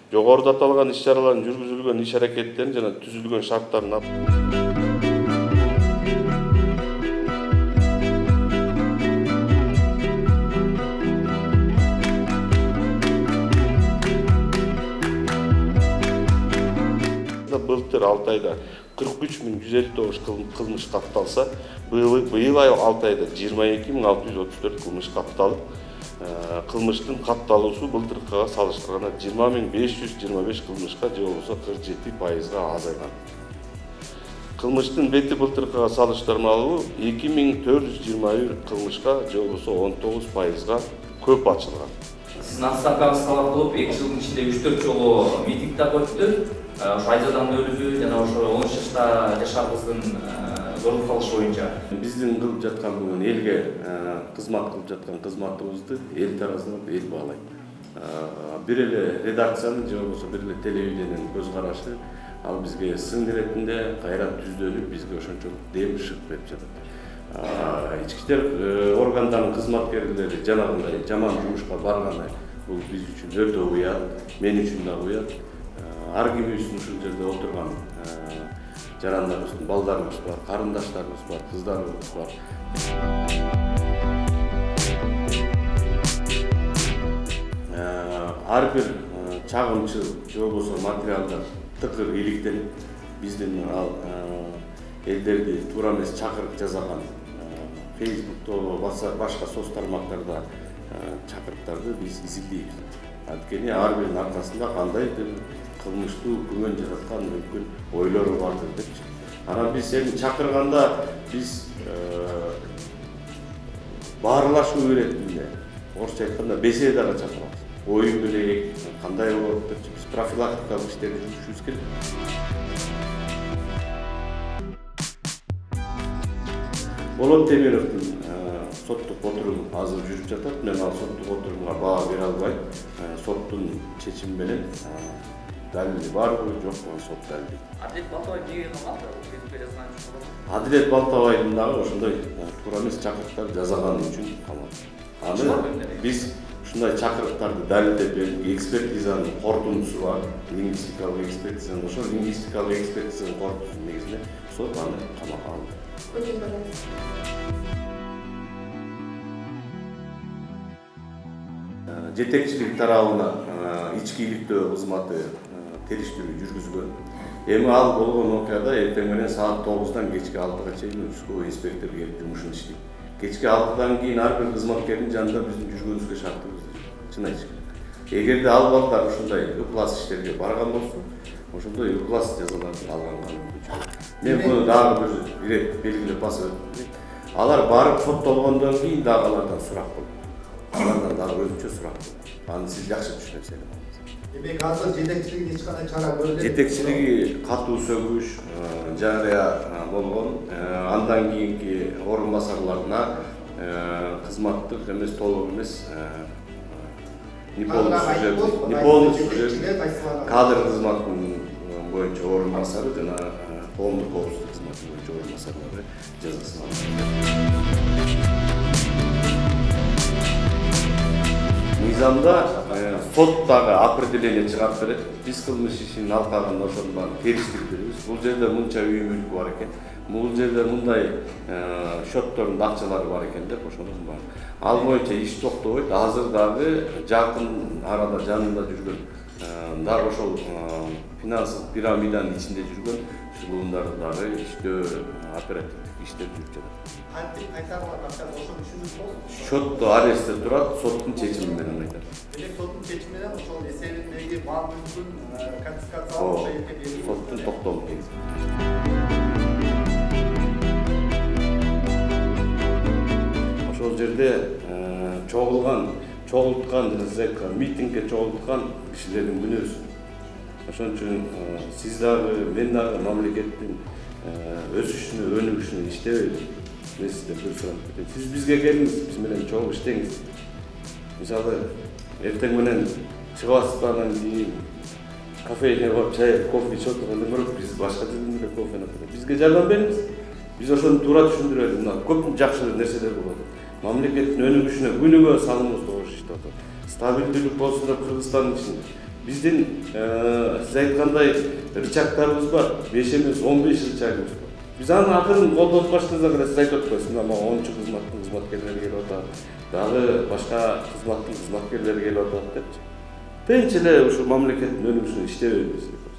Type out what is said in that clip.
Жогоруда аталган иш-чаралардын жүргүзүлгөн иш-аракеттерин жана түзүлгөн шарттарын былтыр 6 айда 43.159 кылмыш катталса, быйыл 6 айда 22.634 кылмыш катталып, кылмыштын катталуусу былтыркыга салыштырганда 20.525 кылмышка же болбосо 47%га азайган. Кылмыштын бети былтыркыга салыштырмалуу 2.421 кылмышка же болбосо 19%га көп ачылган. Сиздин отставкаңыз талап кылып, 2 жылдын ичинде 3-4 жолу митингдер өттү. Ошо айзадан өлүгү жана ошо 13 жашта жашар кыздын зордукталышы боюнча. Биздин кылып жаткан бүгүн элге кызмат кылып жаткан кызматыбызды эл тарафынан эл баалайт. Бир эле редакциянын же болбосо бир эле телевидениянын көз карашы ал бизге сын иретинде кайра түздөлүп, бизге ошончолук дем шык берип жатат. Ички иштер органдарынын кызматкерлери жанагындай жаман жумушка барганы бул биз үчүн өтө уят, мен үчүн да уят. Ар кимибиздин ушул жерде отурган жарандарыбыз, балдарыбыз бар, карындаштарыбыз бар, кыздарыбыз бар. Ар бир чагымчы же болбосо материалдар тыкыр иликтенип, биздин ал элдерди туура эмес чакырып жасаган Facebook'та, башка соц тармактарда чакырыктарды биз изилдейбиз. Анткени ар биринин аркасында кандайдыр кылмыштуу күмөн жараткан мүмкүн ойлору бардыр депчи. Анан биз эми чакырганда биз баарлашуу иретинде, орусча айтканда беседага чакырабыз. Оюн билейик, кандай болот депчи, биз профилактикалык иштерди жүргүзүшүбүз керек. Болот Темировдун соттук отуруму азыр жүрүп жатат. Мен ал соттук отурумга баа бере албайм. Соттун чечими менен далили барбы, жокпу сот далили. Адилет Балтабай неге камалды? Фейсбукка жазган үчүн. Адилет Балтабайдын дагы ошондой туура эмес чакырыктар жасаганы үчүн камалды. Аны биз ушундай чакырыктарды далилдеп бердик. Экспертизанын корутундусу бар, лингвистикалык экспертизанын. Ошол лингвистикалык экспертизанын корутундусунун негизинде сот аны камакка алды. Жетекчилик тарабына ички иликтөө кызматы териштирүү жүргүзгөн. Эми ал болгон окуяда эртең менен саат 9-дан кечки 6-га чейин участковый инспектор келип жумушун иштейт. Кечки 6-дан кийин ар бир кызматкердин жанында биздин жүргөнүбүзгө шартыбыз. Чын айтышым. Эгерде ал балдар ушундай ыплас иштерге барган болсо, ошондой ыплас жазаларды алган канун. Мен буну дагы бир ирет белгилеп басып өттүм. Алар барып соттолгондон кийин дагы алардан сурак болду. Алардан дагы өзүнчө сурак болду. Аны сиз жакшы түшүнөсүз эле. Демек азыр жетекчилиги эч кандай чара көрүлөт. Жетекчилиги катуу сөгүш жарыя болгон. Андан кийинки орун басарларына кызматтык эмес, толук эмес неполный сюжет кадр кызматынын боюнча орун басары жана коомдук коопсуздук кызматы боюнча орун басарлары жазасын алды. Мыйзамда сот дагы определение чыгарып берет. Биз кылмыш ишин алкагында ошонун баарын териштирип беребиз. Бул жерде мынча үй мүлк бар экен. Бул жерде мындай счеттордун акчалары бар экен деп ошонун баарын. Ал боюнча иш токтобойт. Азыр дагы жакын арада жанында жүргөн дагы ошол финансылык пирамиданын ичинде жүргөн ушулундарды дагы иштөө оперативдик иштер жүрүп жатат. Кантип кайтарылат акча ошону түшүндүк болду. Счетто арестте турат, соттун чечими менен айтат. Демек соттун чечими менен ошол эсебиндеги мал мүлкүн конфискациялоо эркин соттун токтому негизи. Ошол жерде чогулткан сиз айткан митингге чогулткан кишилердин күнөөсү. Ошон үчүн сиз дагы, мен дагы мамлекеттин өсүшүнө, өнүгүшүнө иштебейбиз. Мен сизден бир сурап кетем. Сиз бизге келиңиз, биз менен чогуу иштеңиз. Мисалы, эртең менен чыгып аткандан кийин кафеге барып чай, кофе ичип отургандан көрө биз башка жерден эле кофе алып бизге жардам бериңиз. Биз ошону туура түшүндүрөлү. Мына көп жакшы нерселер болот. Мамлекеттин өнүгүшүнө күнүгө салымыбызды кошуп иштеп атат. Стабилдүүлүк болсун деп Кыргызстандын ичинде биздин сиз айткандай рычагдарыбыз бар. 5 эмес 15 рычагыбыз бар. Биз аны акырын колдонуп баштасак эле сиз айтып атпайсызбы, мына 10 кызматтын кызматкерлери келип атат, дагы башка кызматтын кызматкерлери келип атат депчи. Тынч эле ушу мамлекеттин өнүгүшүнө иштебейбиз деп.